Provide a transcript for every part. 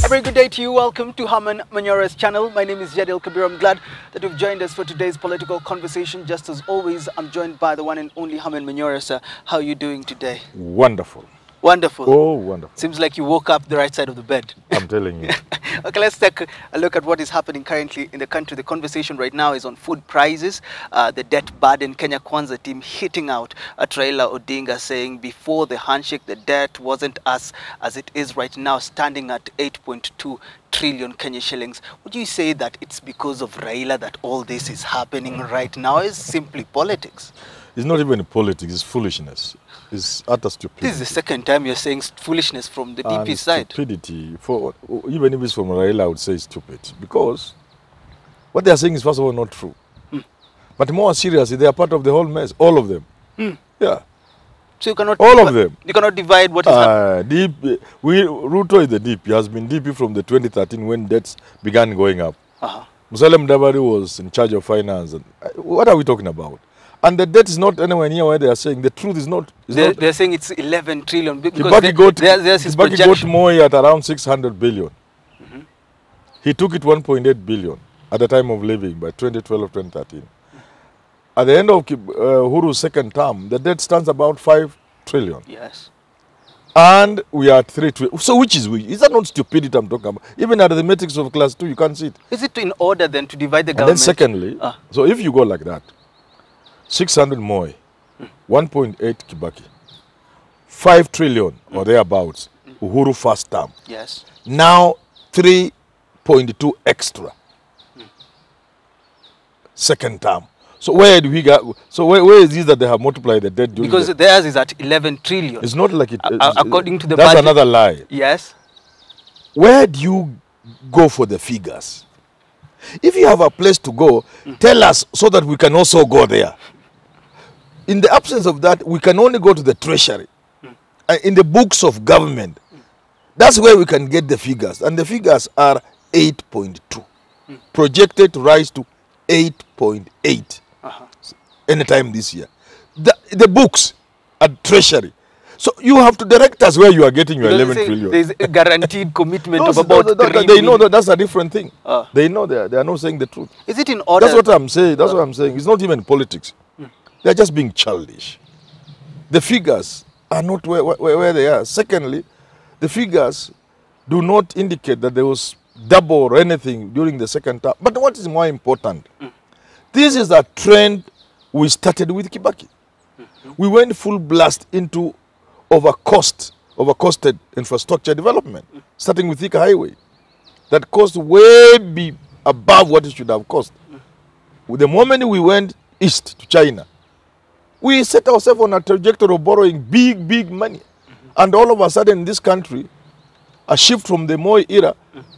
A very good day to you. Welcome to Harman Manyora's channel. My name is Jadil Kabir. I'm glad that you've joined us for today's political conversation. Just as always, I'm joined by the one and only Harman Manyora. Sir, how are you doing today? Wonderful. Wonderful. Oh, wonderful. Seems like you woke up the right side of the bed. I'm telling you. Okay, let's take a look at what is happening currently in the country. The conversation right now is on food prices, the debt burden. Kenya Kwanza team hitting out at Raila Odinga, saying before the handshake, the debt wasn't as it is right now, standing at 8.2 trillion Kenya shillings. Would you say that it's because of Raila that all this is happening right now? Is simply politics? It's not even politics, it's foolishness. It's utter stupidity. This is the second time you're saying foolishness from the DP side. Stupidity. Even if it's from Raila, I would say stupid. Because what they are saying is, first of all, not true. But more seriously, they are part of the whole mess. All of them. Yeah. So you cannot... All of them. You cannot divide what is happening. Ruto is the DP. He has been DP from the 2013 when debts began going up. Musalem Dabari was in charge of finance. And, what are we talking about? And the debt is not anywhere near where they are saying. The truth is not... They're saying it's 11 trillion. Because Kibaki got more at around 600 billion. He took it 1.8 billion at the time of leaving by 2012, 2013. At the end of Huru's second term, the debt stands about 5 trillion. Yes. And we are at 3 trillion. So which is which? Is that not stupidity I'm talking about? Even at the metrics of class 2, you can't see it. Is it in order then to divide the and government? Then secondly, so if you go like that, 600 Moi, 1.8 Kibaki, 5 trillion or thereabouts, Uhuru first term. Yes. Now 3.2 extra, second term. So where do we get? So where is this that they have multiplied the debt? Because theirs is at 11 trillion. It's not like it. According to the that's budget. Another lie. Yes. Where do you go for the figures? If you have a place to go, tell us so that we can also go there. In the absence of that, we can only go to the treasury. In the books of government, that's where we can get the figures. And the figures are 8.2. Projected to rise to 8.8 anytime this year. The books at treasury. So you have to direct us where you are getting your 11 trillion. There's a guaranteed commitment of about 3 They know that that's a different thing. They know they are not saying the truth. Is it in order? That's what I'm saying. That's what I'm saying. It's not even politics. They're just being childish. The figures are not where they are. Secondly, the figures do not indicate that there was double or anything during the second term. But what is more important, this is a trend we started with Kibaki. We went full blast into overcosted infrastructure development, starting with Thika Highway. That cost way above what it should have cost. The moment we went east to China, we set ourselves on a trajectory of borrowing big money. And all of a sudden in this country, a shift from the Moi era,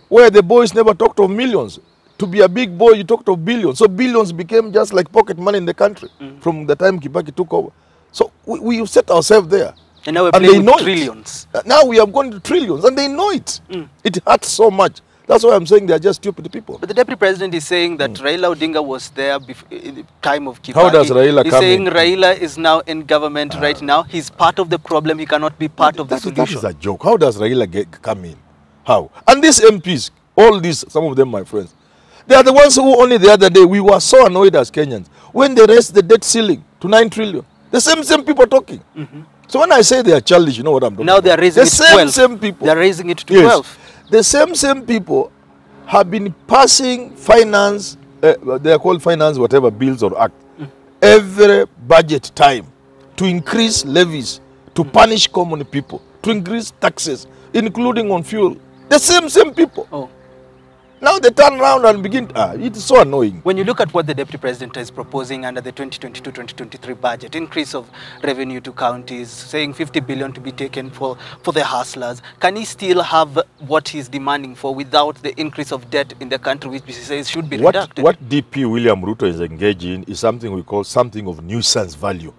where the boys never talked of millions. To be a big boy, you talked of billions. So billions became just like pocket money in the country from the time Kibaki took over. So we set ourselves there. And now we're playing with trillions. Now we have gone to trillions, and they know it. It hurts so much. That's why I'm saying they are just stupid people. But the Deputy President is saying that Raila Odinga was there in the time of Kibaki. How does Raila He's come saying in? Raila is now in government right now. He's part of the problem. He cannot be part of the solution. That is a joke. How does Raila come in? How? And these MPs, all these, some of them my friends, they are the ones who only the other day, we were so annoyed as Kenyans when they raised the debt ceiling to 9 trillion. The same people talking. So when I say they are childish, you know what I'm talking about. Now they are raising it to 12. Same people. They are raising it to 12. The same people have been passing finance, they are called finance whatever bills or act, every budget time to increase levies, to punish common people, to increase taxes, including on fuel. The same people. Now they turn around and begin, it's so annoying. When you look at what the Deputy President is proposing under the 2022-2023 budget, increase of revenue to counties, saying 50 billion to be taken for the hustlers, can he still have what he's demanding for without the increase of debt in the country, which he says should be reducted? What DP William Ruto is engaging in is something we call something of nuisance value.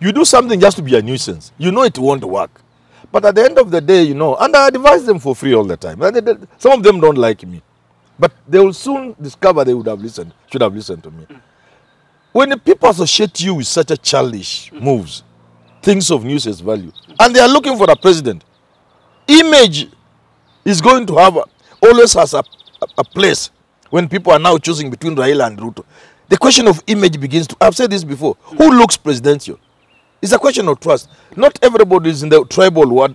You do something just to be a nuisance. You know it won't work. But at the end of the day, you know, and I advise them for free all the time. Some of them don't like me. But they will soon discover they should have listened to me. When the people associate you with such a childish moves, things of nuisance value, and they are looking for a president, image is going to have always has a place when people are now choosing between Raila and Ruto. The question of image begins to, I've said this before, who looks presidential? It's a question of trust. Not everybody is in the tribal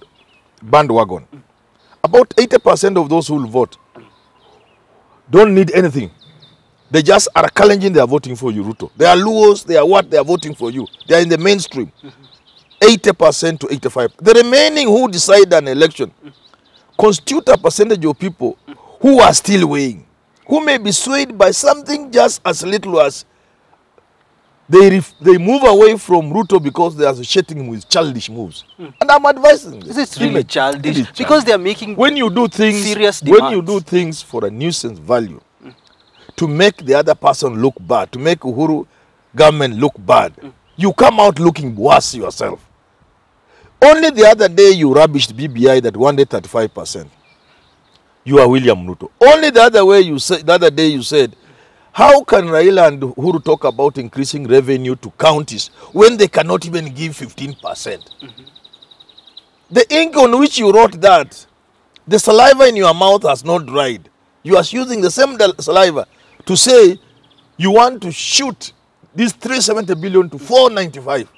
bandwagon. About 80% of those who will vote don't need anything. They just are challenging, they are voting for you, Ruto. They are Luos, they are what, they are voting for you. They are in the mainstream. 80% to 85%. The remaining who decide an election constitute a percentage of people who are still weighing, who may be swayed by something just as little as they move away from Ruto because they are associating him with childish moves. And I'm advising this. Is it really childish? It is Because they are making when you do things, serious demands. when you do things for a nuisance value, to make the other person look bad, to make Uhuru government look bad, you come out looking worse yourself. Only the other day you rubbished BBI that one day 35%. You are William Ruto. Only the other day you said, how can Raila and Uhuru talk about increasing revenue to counties when they cannot even give 15%? The ink on which you wrote that, the saliva in your mouth has not dried. You are using the same saliva to say you want to shoot this 370 billion to 495.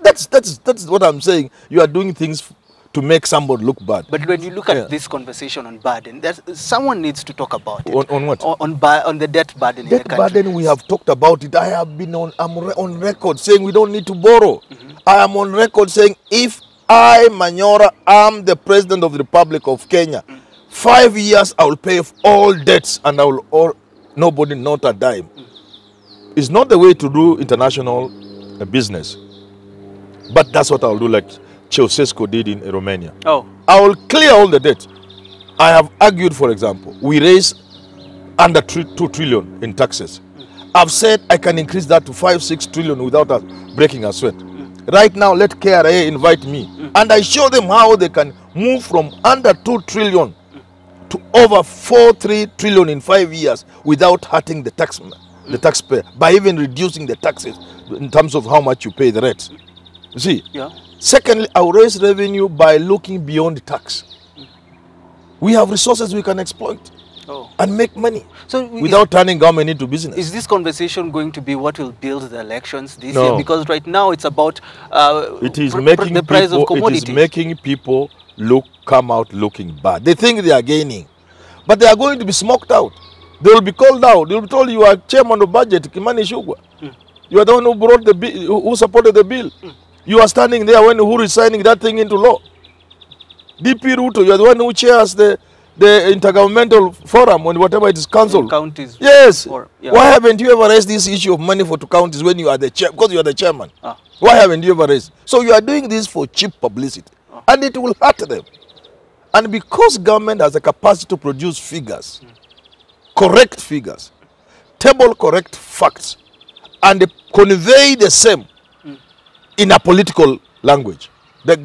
That's what I'm saying. You are doing things to make somebody look bad. But when you look at this conversation on burden, someone needs to talk about it. On what? On the debt burden in the country. Debt burden, we have talked about it. I have been on record saying we don't need to borrow. I am on record saying if I, Manyora, am the president of the Republic of Kenya, 5 years I will pay all debts and I will owe nobody not a dime. It's not the way to do international business. But that's what I'll do, like Ceausescu did in Romania. Oh. I will clear all the debt. I have argued, for example, we raise under 2 trillion in taxes. I've said I can increase that to 5-6 trillion without us breaking a sweat. Right now, let KRA invite me. And I show them how they can move from under 2 trillion to over 4-3 trillion in 5 years without hurting the taxpayer, by even reducing the taxes in terms of how much you pay the rates. You see? Yeah. Secondly, I will raise revenue by looking beyond tax. We have resources we can exploit and make money without turning government into business. Is this conversation going to be what will build the elections this year? Because right now it's about the price of commodities. It is making people come out looking bad. They think they are gaining, but they are going to be smoked out. They will be called out. They will be told you are chairman of budget, Kimani Shugwa. You are the one who brought the bill, who supported the bill. You are standing there when Uhuru is signing that thing into law. DP Ruto, you are the one who chairs the intergovernmental forum on whatever it is council. Counties. Yes. Why haven't you ever raised this issue of money for 2 counties when you are the chair? Because you are the chairman. Why haven't you ever raised? So you are doing this for cheap publicity, and it will hurt them. And because government has a capacity to produce figures, correct figures, table correct facts, and convey the same in a political language. The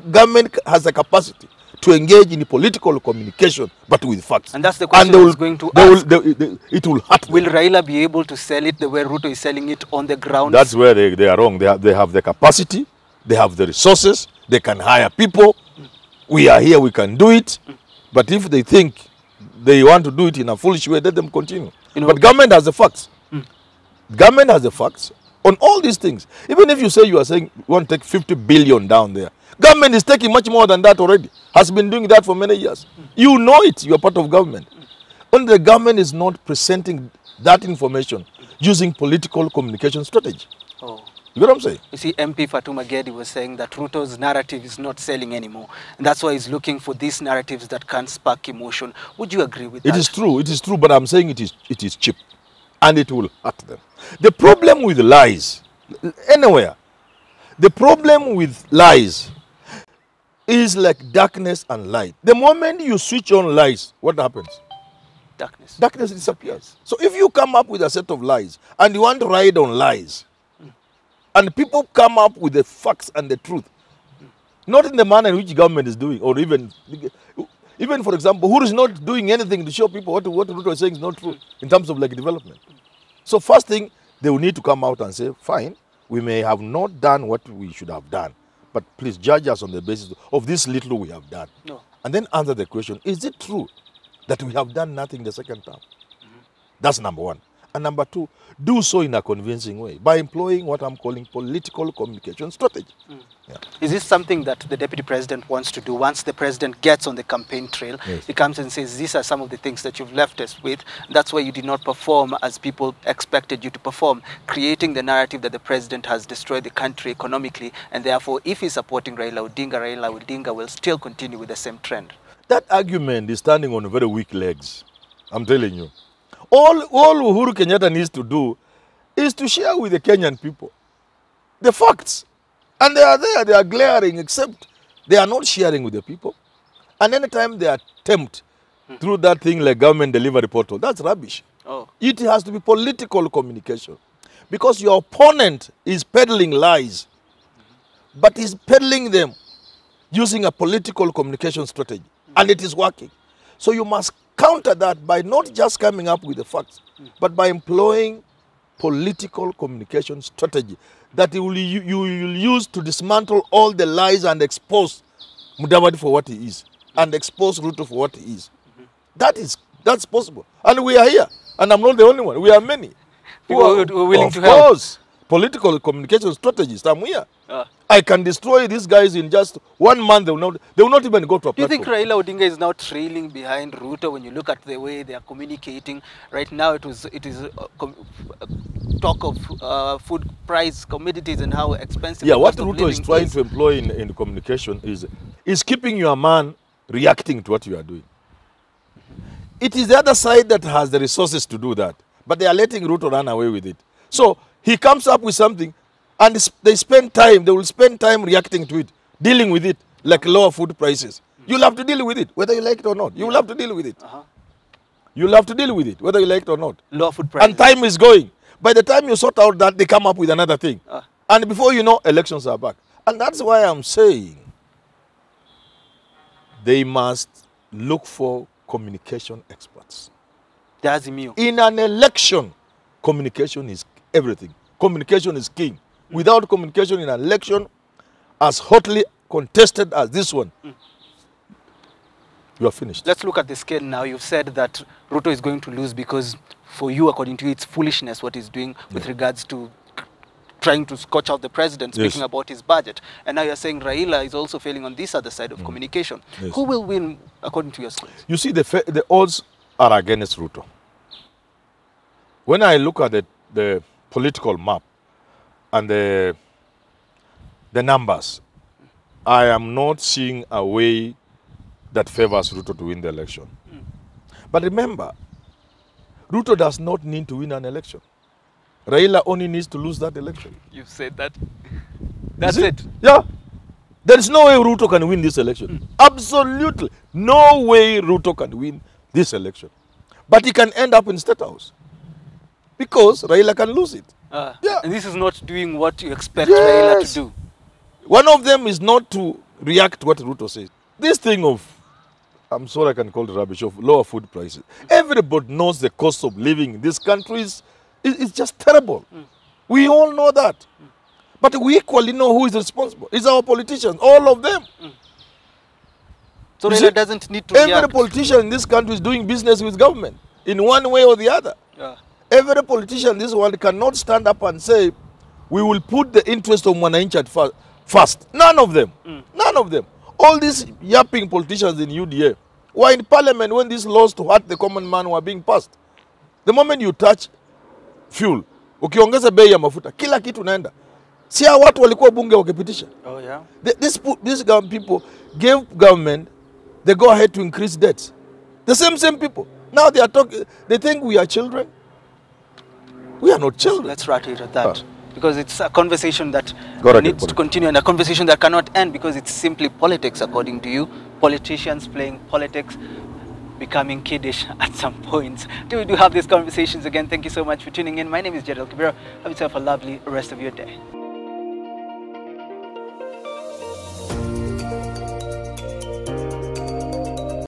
government has a capacity to engage in political communication, but with facts. And that's the question I was going to ask. It will hurt. Will Raila be able to sell it the way Ruto is selling it on the ground? That's where they are wrong. They have the capacity, they have the resources, they can hire people. We are here, we can do it. But if they think they want to do it in a foolish way, let them continue. But government has the facts. Government has the facts on all these things. Even if you say you are saying you want to take 50 billion down there, government is taking much more than that already. Has been doing that for many years. You know it. You are part of government. Only the government is not presenting that information using political communication strategy. You know what I'm saying? You see, MP Fatuma Gedi was saying that Ruto's narrative is not selling anymore. And that's why he's looking for these narratives that can spark emotion. Would you agree with that? It is true, but I'm saying it is cheap. And it will hurt them. The problem with lies, anywhere, the problem with lies is like darkness and light. The moment you switch on lies, what happens? Darkness. Darkness disappears. So if you come up with a set of lies and you want to ride on lies, and people come up with the facts and the truth, not in the manner in which government is doing, or even for example, who is not doing anything to show people what Ruto is saying is not true in terms of like development. So first thing, they will need to come out and say, fine, we may have not done what we should have done, but please judge us on the basis of this little we have done. And then answer the question, is it true that we have done nothing the second term? That's number one. And number two, do so in a convincing way by employing what I'm calling political communication strategy. Yeah. Is this something that the deputy president wants to do? Once the president gets on the campaign trail, Yes. he comes and says, these are some of the things that you've left us with. That's why you did not perform as people expected you to perform, creating the narrative that the president has destroyed the country economically, and therefore, if he's supporting Raila Odinga will still continue with the same trend. That argument is standing on very weak legs. I'm telling you. All Uhuru Kenyatta needs to do is to share with the Kenyan people the facts. And they are there, they are glaring, except they are not sharing with the people. And anytime they attempt through that thing like government delivery portal, that's rubbish. Oh. It has to be political communication. Because your opponent is peddling lies, but he's peddling them using a political communication strategy. And it is working. So you must counter that by not just coming up with the facts, but by employing political communication strategy that you will use to dismantle all the lies and expose Mudavadi for what he is, and expose Ruto for what he is. That's possible. And we are here. And I'm not the only one. We are many. People who are willing to help. Of course. Political communication strategists. I'm here. I can destroy these guys in just 1 month. They will not even go to a platform. Do you think Raila Odinga is now trailing behind Ruto when you look at the way they are communicating? Right now, it is talk of food price, commodities, and how expensive. Yeah, what Ruto is trying to employ in communication is keeping your man reacting to what you are doing. It is the other side that has the resources to do that, but they are letting Ruto run away with it. So he comes up with something, and they will spend time reacting to it, dealing with it, like lower food prices. You'll have to deal with it, whether you like it or not. You will have to deal with it. You'll have to deal with it, whether you like it or not. Lower food prices. And time is going. By the time you sort out that, they come up with another thing. And before you know, elections are back. And that's why I'm saying they must look for communication experts. In an election, communication is everything. Communication is king. Without communication in an election, as hotly contested as this one, you are finished. Let's look at the scale now. You've said that Ruto is going to lose because, for you, according to you, it's foolishness what he's doing with regards to trying to scotch out the president, speaking about his budget. And now you're saying Raila is also failing on this other side of communication. Who will win, according to your skills? You see, the odds are against Ruto. When I look at the political map and the numbers, I am not seeing a way that favors Ruto to win the election. But remember, Ruto does not need to win an election. Raila only needs to lose that election. You've said that. That's it. Yeah. There is no way Ruto can win this election. Absolutely. No way Ruto can win this election. But he can end up in State House. Because Raila can lose it. And this is not doing what you expect Raila to do. One of them is not to react to what Ruto says. This thing of, I'm sorry I can call it rubbish, of lower food prices. Everybody knows the cost of living in this country is just terrible. We all know that. But we equally know who is responsible. It's our politicians, all of them. So Raila doesn't need to react. Every politician in this country is doing business with government in one way or the other. Every politician in this world cannot stand up and say, we will put the interest of Mwananchi at first. None of them. None of them. All these yapping politicians in UDA were in parliament when these laws to hurt the common man were being passed. The moment you touch fuel, ukiongeza bei ya mafuta, kila kitu naenda. Si hao watu walikuwa bunge wakipitisha. These people gave government the go ahead to increase debts. The same people. Now they are talking, they think we are children. We are not children. Let's rat it at that. Because it's a conversation that needs to continue, and a conversation that cannot end because it's simply politics, according to you. Politicians playing politics, becoming kiddish at some points. We do have these conversations again. Thank you so much for tuning in. My name is Jedel Kibera. Have yourself a lovely rest of your day.